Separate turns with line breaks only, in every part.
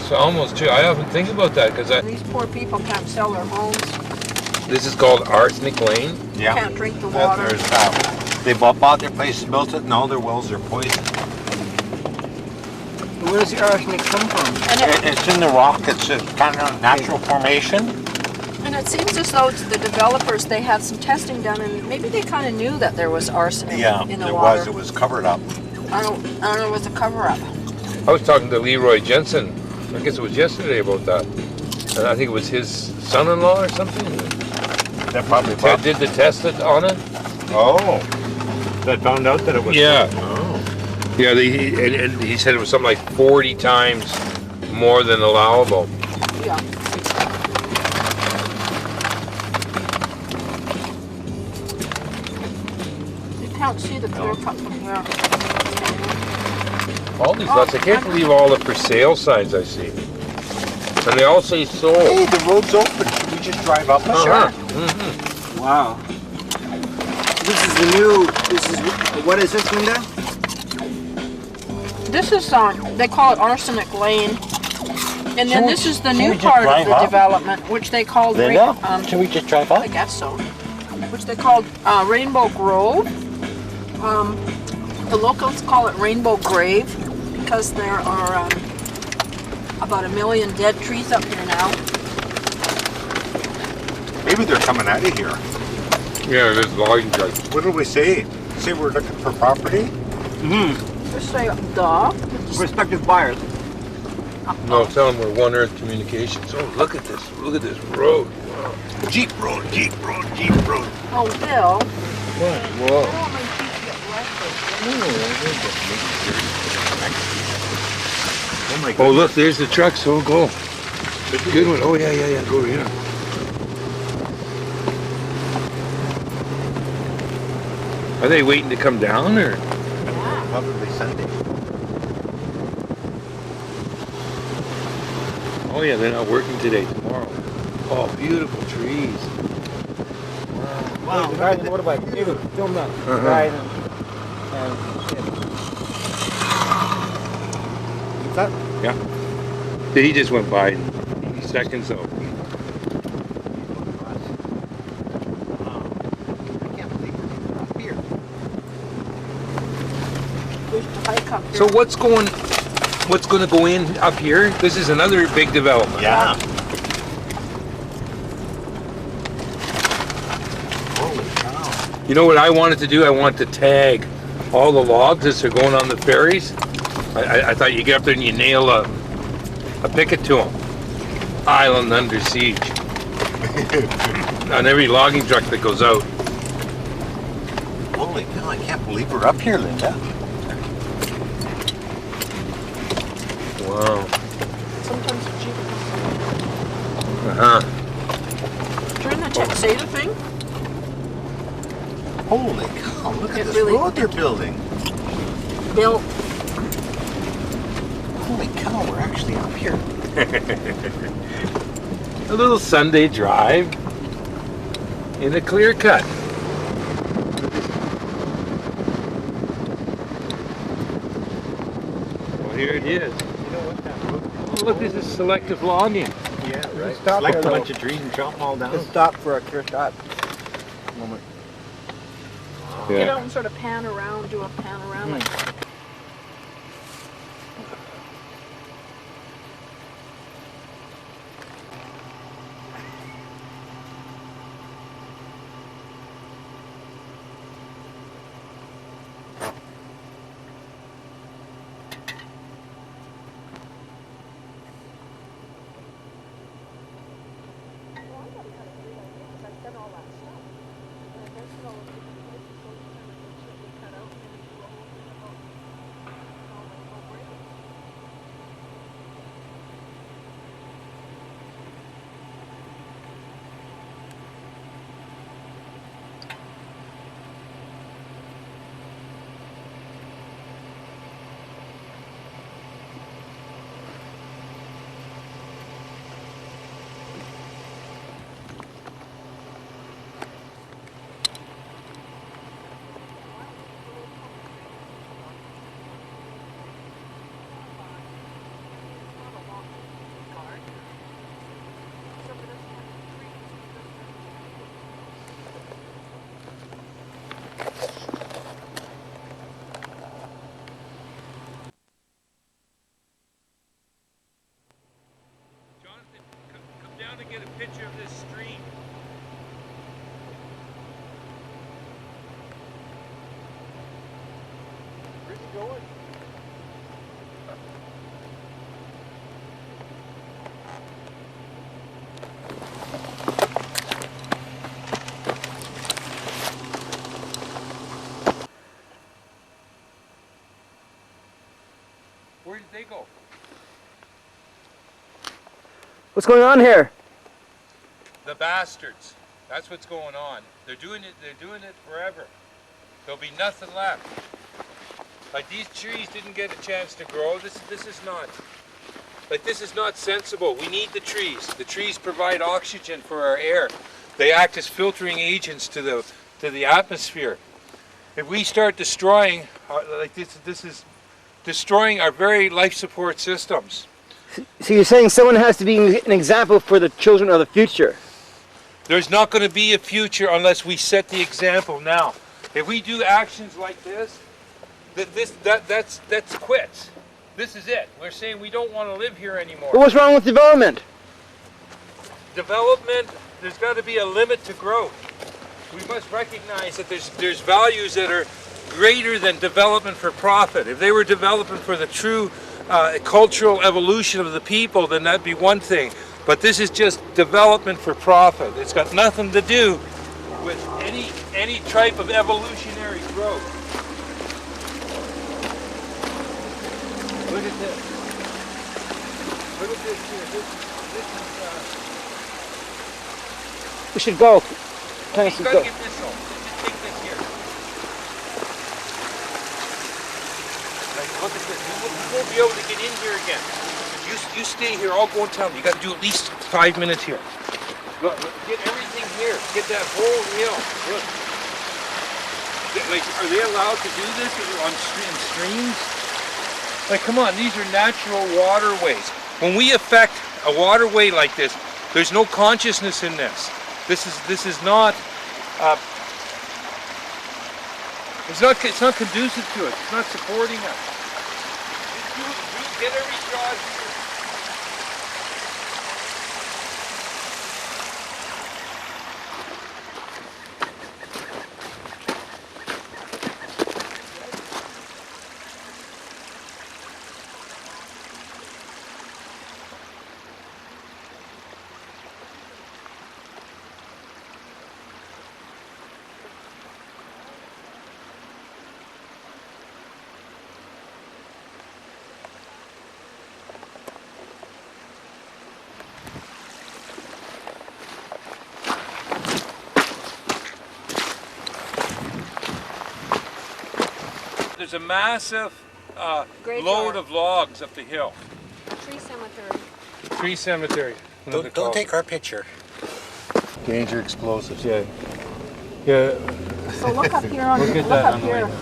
That's almost true. I often think about that because
These poor people can't sell their homes.
this is called Arsenic Lane.
Yeah.
Can't drink the water.
They bought their places, built it, and all their wells are poisoned.
Where does the arsenic come from?
It's in the rock. It's a kind of natural formation.
And it seems as though it's the developers, they had some testing done, and maybe they kind of knew that there was arsenic in the water.
It was covered up.
I don't know, it was a cover-up.
I was talking to Leroy Jensen, I guess it was yesterday, about that. And I think it was his son-in-law or something.
That probably
Did the test on it?
Oh. That found out that it was.
Yeah.
Oh.
Yeah, and he said it was something like 40 times more than allowable.
Yeah. You can't see the clear cut from here.
All these lots, I can't believe all the for sale signs I see. And they all say sold.
Hey, the road's open. Should we just drive up?
Sure.
Wow. This is the new, what is this, Linda?
This is, they call it Arsenic Lane. And then this is the new
we just
part of
drive
the
up?
development, which they called,
Should we just drive up?
I guess so, which they called Rainbow Grove. The locals call it Rainbow Grave because there are about 1 million dead trees up here now.
Maybe they're coming out of here.
Yeah, there's logging trucks.
What did we say? Say we're looking for property?
Mm-hmm.
Just say, duh.
Prospective buyers.
No, tell them we're One Earth Communications. Oh, look at this. Look at this road. Wow.
Jeep road, Jeep road, Jeep road.
Oh, Bill.
What? Whoa.
I don't want my feet to get wet.
Oh my
Oh,
goodness.
look, there's the truck, so go. Good one. Oh, yeah, go over here. Are they waiting to come down, or?
Probably Sunday.
Oh, yeah, they're not working today, tomorrow. Oh, beautiful trees.
Wow. What about you? Film that. Right. What's that?
Yeah. He just went by in seconds, though.
Wow. I can't believe we're up here.
We should hike up here.
So what's going to go in up here? This is another big development.
Yeah. Holy cow.
You know what I wanted to do? I want to tag all the logs as they're going on the ferries. I thought you get up there and you nail a picket to them. Island under siege. On every logging truck that goes out.
Holy cow, I can't believe we're up here, Linda.
Wow.
Sometimes it's cheaper.
Uh-huh.
Turn the Texada thing.
Holy cow, look at
It
this
really-
road they're building.
Bill,
Holy cow, we're actually up here.
A little Sunday drive in a clear cut. Well, here it is.
You know what that road?
Oh, look, this is selective logging.
Yeah, right.
Stop
Select
there,
a
though.
bunch of trees and chop them all down.
Just stop for a clear shot moment.
get out and sort of pan around, do a pan around. Like,
going. Where did they go?
What's going on here?
The bastards. That's what's going on. They're doing it forever. There'll be nothing left. Like, these trees didn't get a chance to grow. This is not sensible. We need the trees. The trees provide oxygen for our air. They act as filtering agents to the atmosphere. If we start destroying, this is destroying our very life support systems.
So you're saying someone has to be an example for the children of the future?
There's not going to be a future unless we set the example now. If we do actions like this, that's quits. This is it. We're saying we don't want to live here anymore.
But what's wrong with development?
Development, there's got to be a limit to growth. We must recognize that there's values that are greater than development for profit. If they were development for the true cultural evolution of the people, then that'd be one thing. But this is just development for profit. It's got nothing to do with any type of evolutionary growth. Look at this. Look at this here. This is
We should go. Thanks,
you
go.
gotta get this home. Just take this here. Like, look at this. You won't be able to get in here again. You stay here. I'll go and tell them. You got to do at least 5 minutes here. Look, get everything here. Get that whole hill. Look. Like, are they allowed to do this on streams? Like, come on. These are natural waterways. When we affect a waterway like this, there's no consciousness in this. This is not. It's not conducive to it. It's not supporting us. Get every shot. There's a massive load of logs up the hill.
Tree cemetery.
Tree cemetery.
Don't take our picture.
Danger explosives, yeah. Yeah.
So look up here on
Look
the,
at
look
that
up
on the
here.
way.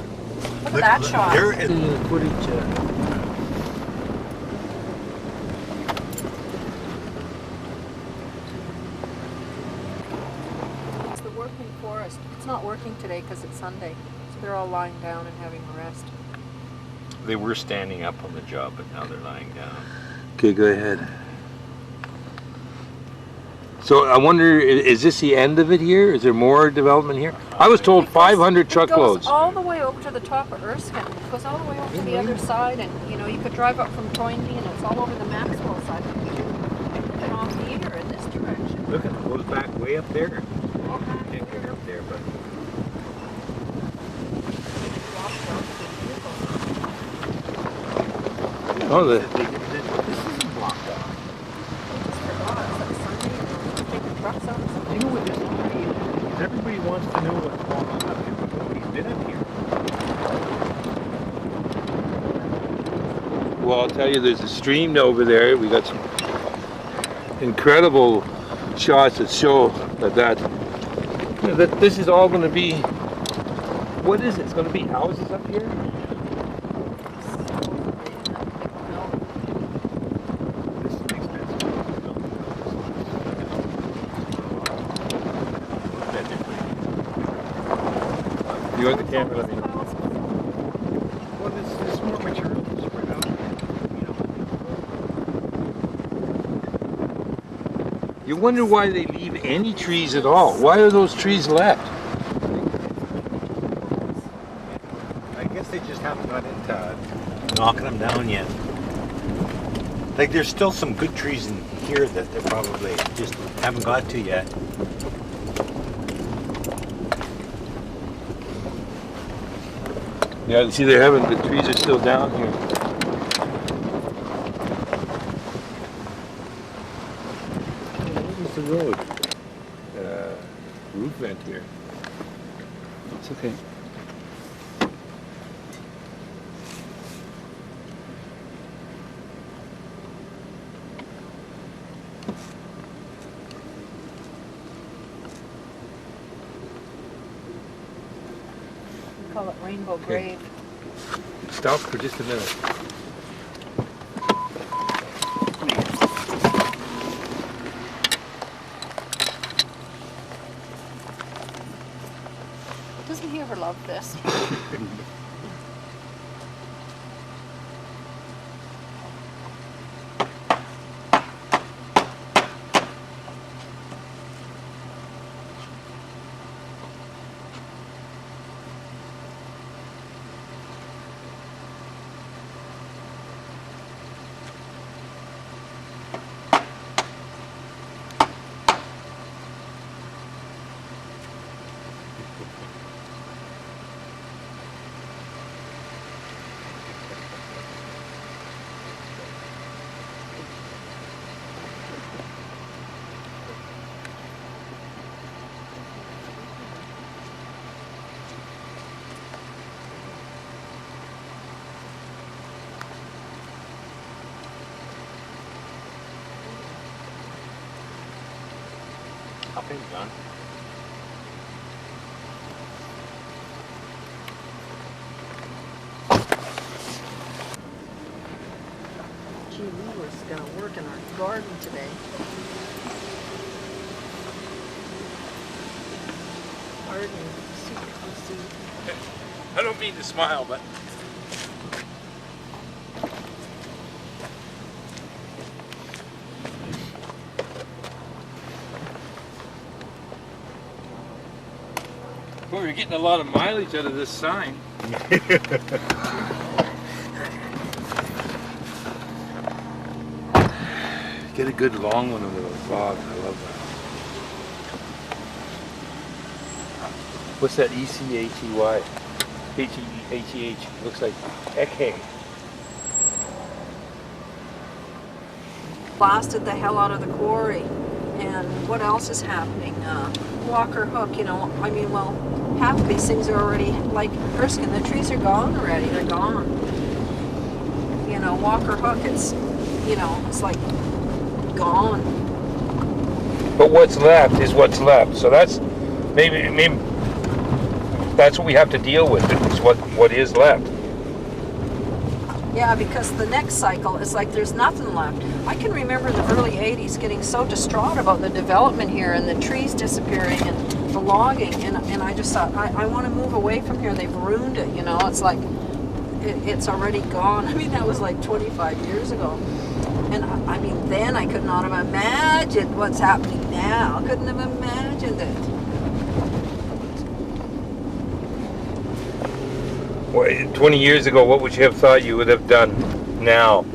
Look at that shot.
There is
It's the working forest. It's not working today because it's Sunday. So they're all lying down and having a rest.
They were standing up on the job, but now they're lying down.
Okay, go ahead. So I wonder, is this the end of it here? Is there more development here? I was told 500 truckloads.
It goes all the way over to the top of Erskine. It goes all the way over to the other side, and you know you could drive up from Toynbee, and it's all over the Maxwell side. And off here in this direction.
Look, it goes back way up there.
All back
Can't get
here.
up there, but
Oh,
this isn't blocked off. You know what this is? Everybody wants to know what's going on up here. Nobody's been up here.
well, I'll tell you, there's a stream over there. We got some incredible shots that show that this is all going to be. What is it? It's going to be houses up here.
This is expensive.
You want the camera? Let me know.
Well, there's more material to spread out. You know.
You wonder why they leave any trees at all. Why are those trees left?
I guess they just have haven't got into knocking them down yet. Like there's still some good trees in here that they probably just haven't got to yet.
Yeah, see, they haven't. The trees are still down here. Where's the road? Roof vent here. It's okay.
Call it Rainbow Grave.
Stop for just a minute.
Doesn't he ever love this?
Hop in, John.
Gee, we were gonna work in our garden today. Garden, secret.
I don't mean to smile, but well, we're getting a lot of mileage out of this sign. Get a good long one of those logs. I love that. What's that? E-C-H-E-Y? H-E-H-E-H. Looks like Ecke.
Blasted the hell out of the quarry. And what else is happening? Walker Hook, you know, I mean, well, half of these things are already, like Erskine, the trees are gone already. They're gone. You know, Walker Hook, it's, you know, it's like gone.
But what's left is what's left. So that's maybe that's what we have to deal with. Is what is left.
Yeah, because the next cycle is like there's nothing left. I can remember in the early 80s getting so distraught about the development here and the trees disappearing and the logging, and I just thought, I want to move away from here. They've ruined it, you know. It's like, it's already gone. I mean, that was like 25 years ago. And I mean, then I could not have imagined what's happening now. I couldn't have imagined it.
Well, 20 years ago, what would you have thought you would have done now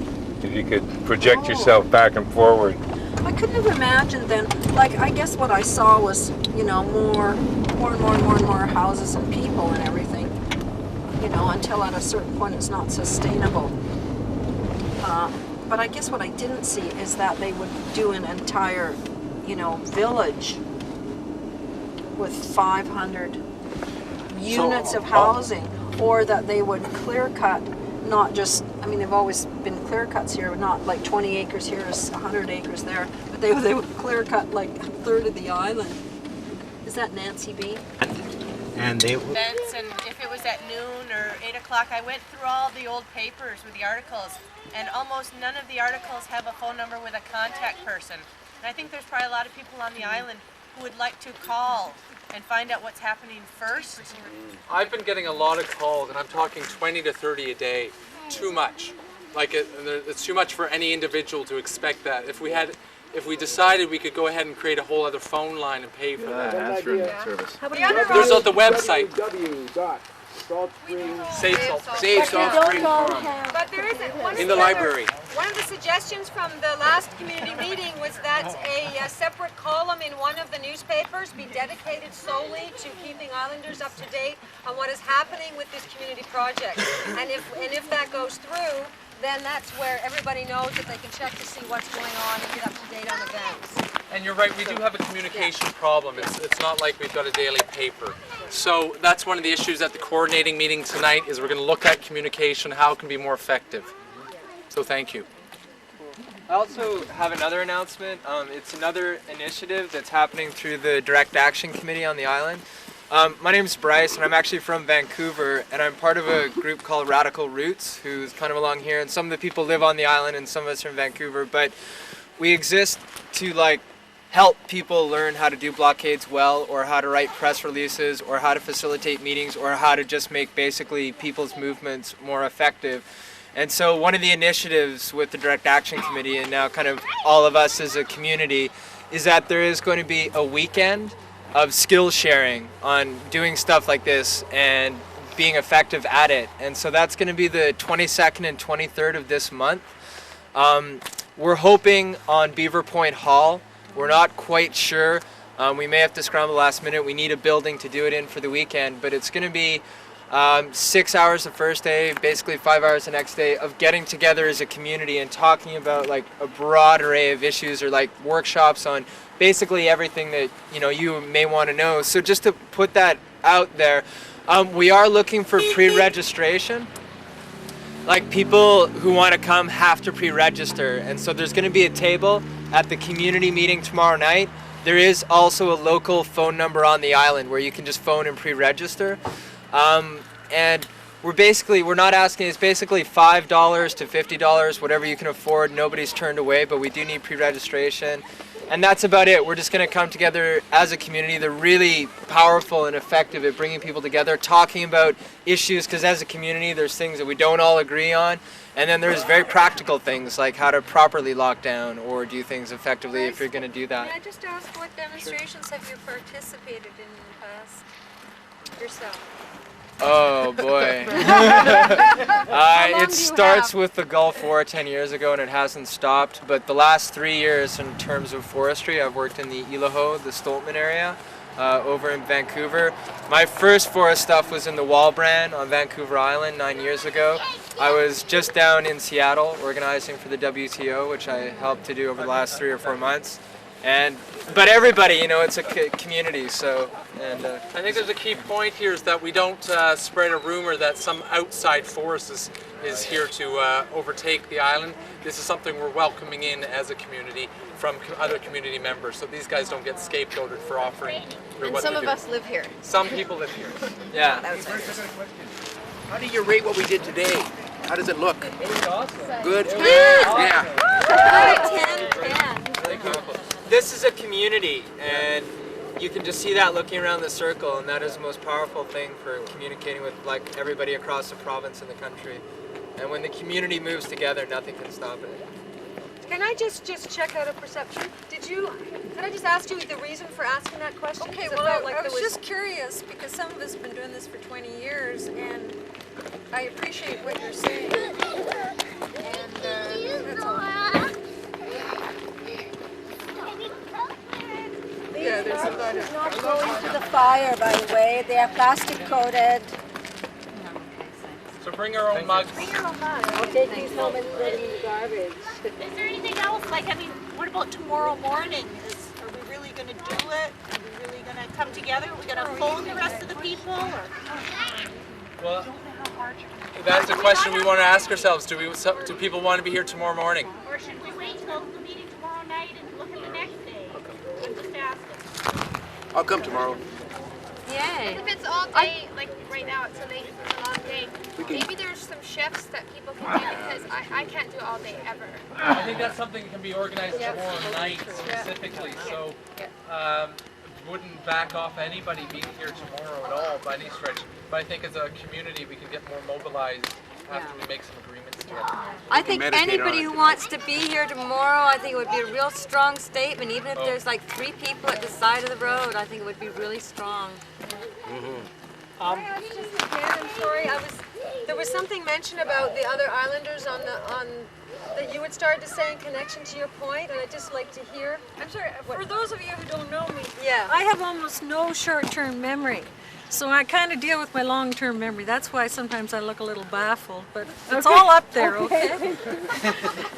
if you could project yourself back and forward?
I couldn't have imagined then. Like, I guess what I saw was, you know, more and more houses and people and everything. You know, until at a certain point it's not sustainable. But I guess what I didn't see is that they would do an entire, you know, village with 500 units of housing, or that they would clear cut, not just, I mean, they've always been clear cuts here, not like 20 acres here is 100 acres there, but they would clear cut like a third of the island. Is that Nancy B?
And they
Events, and if it was at noon or 8 o'clock, I went through all the old papers with the articles, and almost none of the articles have a phone number with a contact person. And I think there's probably a lot of people on the island who would like to call and find out what's happening first.
I've been getting a lot of calls, and I'm talking 20 to 30 a day. Too much. Like it's too much for any individual to expect that. If we decided we could go ahead and create a whole other phone line and pay for that.
answering that service.
How about
There's the website.
Salt Spring.
Safe Salt.
Save Salt Spring Farm.
But there is
In the library.
One of the suggestions from the last community meeting was that a separate column in one of the newspapers be dedicated solely to keeping islanders up to date on what is happening with this community project. And if that goes through, then that's where everybody knows that they can check to see what's going on and get up to date on events.
And you're right, we do have a communication problem. It's not like we've got a daily paper. So that's one of the issues at the coordinating meeting tonight is we're going to look at communication, how it can be more effective. So thank you.
I also have another announcement. It's another initiative that's happening through the Direct Action Committee on the island. My name's Bryce and I'm actually from Vancouver and I'm part of a group called Radical Roots who's kind of along here, and some of the people live on the island and some of us are in Vancouver, but we exist to help people learn how to do blockades well, or how to write press releases, or how to facilitate meetings, or how to just make basically people's movements more effective. And so one of the initiatives with the Direct Action Committee and now kind of all of us as a community is that there is going to be a weekend of skill sharing on doing stuff like this and being effective at it. And so that's going to be the 22nd and 23rd of this month. We're hoping on Beaver Point Hall. We're not quite sure. We may have to scramble last minute. We need a building to do it in for the weekend, but it's going to be 6 hours the first day, basically 5 hours the next day, of getting together as a community and talking about a broad array of issues, or workshops on basically everything that you may want to know. So just to put that out there, we are looking for pre-registration. People who want to come have to pre-register, and so there's going to be a table at the community meeting tomorrow night. There is also a local phone number on the island where you can just phone and pre-register. And we're not asking, it's basically $5 to $50, whatever you can afford. Nobody's turned away, but we do need pre-registration. And that's about it. We're just going to come together as a community. They're really powerful and effective at bringing people together, talking about issues, because as a community there's things that we don't all agree on. And then there's very practical things like how to properly lock down or do things effectively if you're going to do that.
Can I just ask, what demonstrations have you participated in the past yourself?
Oh boy. It starts with the Gulf War 10 years ago and it hasn't stopped, but the last 3 years in terms of forestry, I've worked in the Ilaho, the Stoltman area, over in Vancouver. My first forest stuff was in the Walbrand on Vancouver Island 9 years ago. I was just down in Seattle organizing for the WTO, which I helped to do over the last 3 or 4 months. But everybody, it's a community, so.
I think there's a key point here is that we don't spread a rumor that some outside force is here to overtake the island. This is something we're welcoming in as a community from other community members, so these guys don't get scapegoated for offering.
And some of us live here.
Some people live here.
Yeah.
How do you rate what we did today? How does it look?
It's awesome.
Good? Yeah.
10.
This is a community, and you can just see that looking around the circle, and that is the most powerful thing for communicating with everybody across the province and the country. And when the community moves together, nothing can stop it.
Can I just check out a perception? Can I just ask you the reason for asking that question?
Okay,
Because
well,
it felt
I
there
was just curious because some of us have been doing this for 20 years, and I appreciate what you're saying. And that's all.
Yeah, there's a not going to the fire, by the way. They are plastic coated.
So bring our own mugs.
I'll take these home and throw them in the garbage.
Is there anything else? What about tomorrow morning? Are we really going to do it? Are we really going to come together? Are we going to phone the rest of the people?
Well, that's a question we want to ask ourselves. Do people want to be here tomorrow morning?
Or should we wait till the meeting tomorrow night and look at the next day? I'm just asking.
I'll come tomorrow.
Yay.
If it's all day, like right now, it's a long day. Maybe there's some shifts that people can do because I can't do all day ever.
I think that's something that can be organized tomorrow night specifically. So wouldn't back off anybody being here tomorrow at all by any stretch. But I think as a community we can get more mobilized after we make some agreements together.
I think anybody who wants to be here tomorrow, I think it would be a real strong statement. Even if there's 3 people at the side of the road, I think it would be really strong.
I'm sorry. There was something mentioned about the other islanders on that you had started to say in connection to your point, and I'd just like to hear.
I'm sorry, for those of you who don't know me,
Yeah.
I have almost no short-term memory. So I kind of deal with my long-term memory. That's why sometimes I look a little baffled, but it's all up there, okay?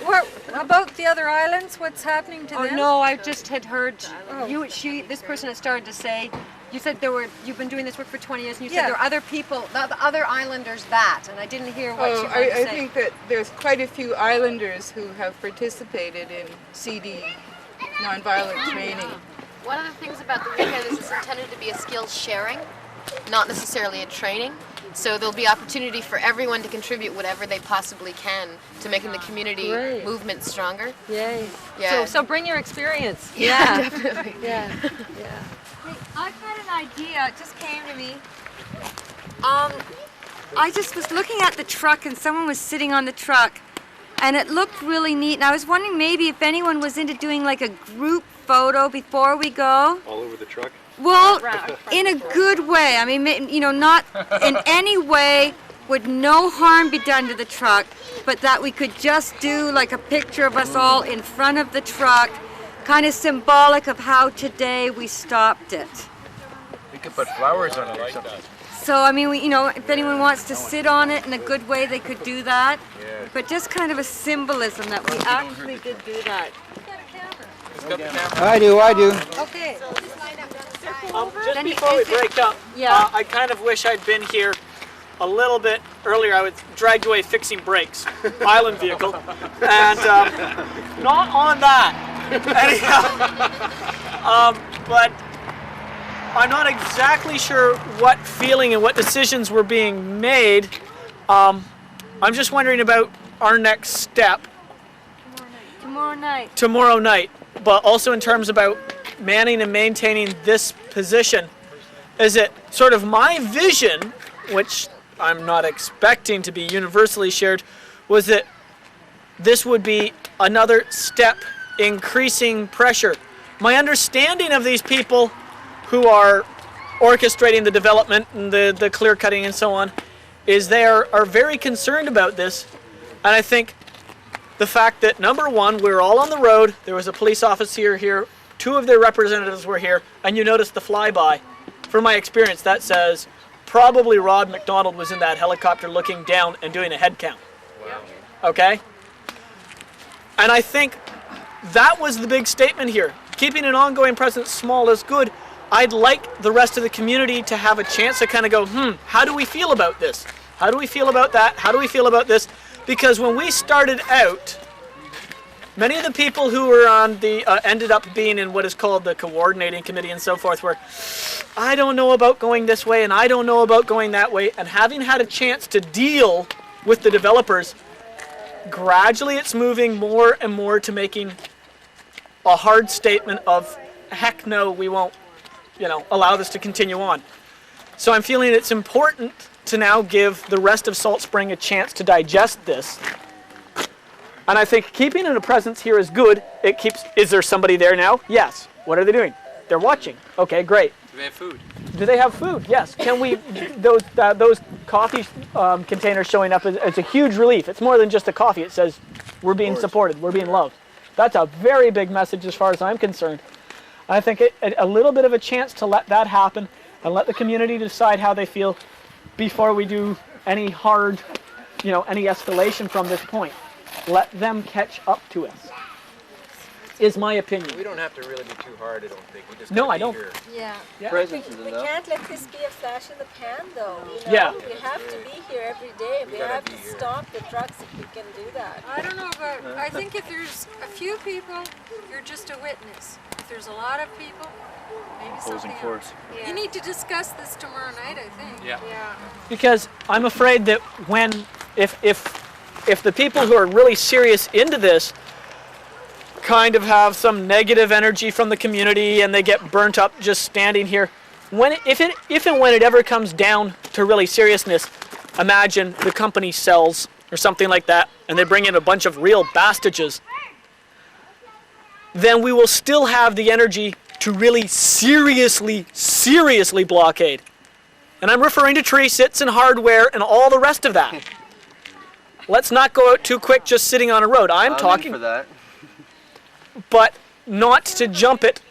What about the other islands? What's happening to
Oh
them?
no, I just had heard this person had started to say, you said you've been doing this work for 20 years, and you said there are other people, the other islanders and I didn't hear what you had to say.
I think that there's quite a few islanders who have participated in CD, nonviolent training.
One of the things about the weekend is it's intended to be a skills sharing, not necessarily a training. So there'll be opportunity for everyone to contribute whatever they possibly can to making the community movement stronger.
Yay.
Yeah.
So bring your experience.
Yeah, definitely.
Yeah.
Hey, I've got an idea. It just came to me. I just was looking at the truck and someone was sitting on the truck and it looked really neat, and I was wondering maybe if anyone was into doing like a group photo before we go.
All over the truck?
Well, in a good way. I mean, you know, not in any way would no harm be done to the truck, but that we could just do like a picture of us all in front of the truck, kind of symbolic of how today we stopped it.
We could put flowers on it or something.
So, I mean, you know, if anyone wants to sit on it in a good way, they could do that.
Yeah.
But just kind of a symbolism that we actually did do that.
I do.
Okay.
Just before we break up, I kind of wish I'd been here a little bit earlier. I was dragged away fixing brakes, island vehicle, and not on that. Anyhow, but I'm not exactly sure what feeling and what decisions were being made. I'm just wondering about our next step tomorrow night, but also in terms about manning and maintaining this position. Is it sort of my vision, which I'm not expecting to be universally shared, was that this would be another step increasing pressure. My understanding of these people who are orchestrating the development and the clear cutting and so on is they are very concerned about this. And I think the fact that, number one, we were all on the road, there was a police officer here, 2 of their representatives were here, and you noticed the flyby. From my experience, that says probably Rod McDonald was in that helicopter looking down and doing a head count.
Wow.
Okay? And I think that was the big statement here. Keeping an ongoing presence small is good. I'd like the rest of the community to have a chance to kind of go, how do we feel about this? How do we feel about that? How do we feel about this? Because when we started out, many of the people who were on the, ended up being in what is called the coordinating committee and so forth were, I don't know about going this way and I don't know about going that way. And having had a chance to deal with the developers, gradually it's moving more and more to making a hard statement of, heck no, we won't, allow this to continue on. So I'm feeling it's important to now give the rest of Salt Spring a chance to digest this. And I think keeping in a presence here is good. It keeps, is there somebody there now? Yes. What are they doing? They're watching. Okay, great.
Do they have food?
Do they have food? Yes. Can we, those coffee containers showing up is a huge relief. It's more than just a coffee. It says we're being supported, we're being loved. That's a very big message as far as I'm concerned. I think a little bit of a chance to let that happen and let the community decide how they feel before we do any hard, any escalation from this point. Let them catch up to us, is my opinion.
We don't have to really be too hard, I don't think. We just
No, I
be
don't.
Here.
Yeah.
Presence is
We
enough.
can't let this be a flash in the pan, though.
Yeah.
We have to be here every day. We have to stop the trucks if we can do that.
I don't know about, I think if there's a few people, you're just a witness. If there's a lot of people, maybe something else.
Yeah.
You need to discuss this tomorrow night, I think.
Yeah.
Because I'm afraid that if the people who are really serious into this kind of have some negative energy from the community and they get burnt up just standing here, if and when it ever comes down to really seriousness, imagine the company sells or something like that and they bring in a bunch of real bastages, then we will still have the energy to really seriously blockade. And I'm referring to tree sits and hardware and all the rest of that. Let's not go out too quick just sitting on a road. I'm talking
for that.
But not to jump it.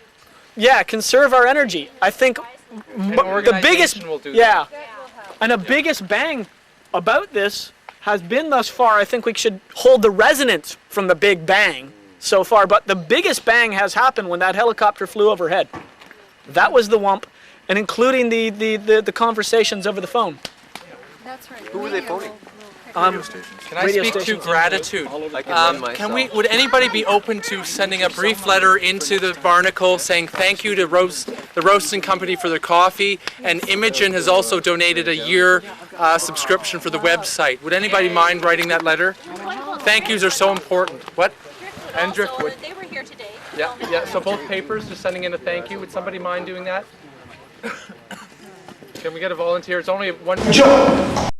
Yeah, conserve our energy. I think the biggest, yeah, and the biggest bang about this has been thus far. I think we should hold the resonance from the big bang so far, but the biggest bang has happened when that helicopter flew overhead. That was the whump, and including the conversations over the phone.
That's right.
Who were they phoning?
Can I speak to gratitude? Would anybody be open to sending a brief letter into the Barnacle saying thank you to the Roasting Company for their coffee, and Imogen has also donated a year subscription for the website. Would anybody mind writing that letter? Thank yous are so important. What? And Driftwood.
They were here today.
Yeah, so both papers just sending in a thank you. Would somebody mind doing that? Can we get a volunteer? It's only one.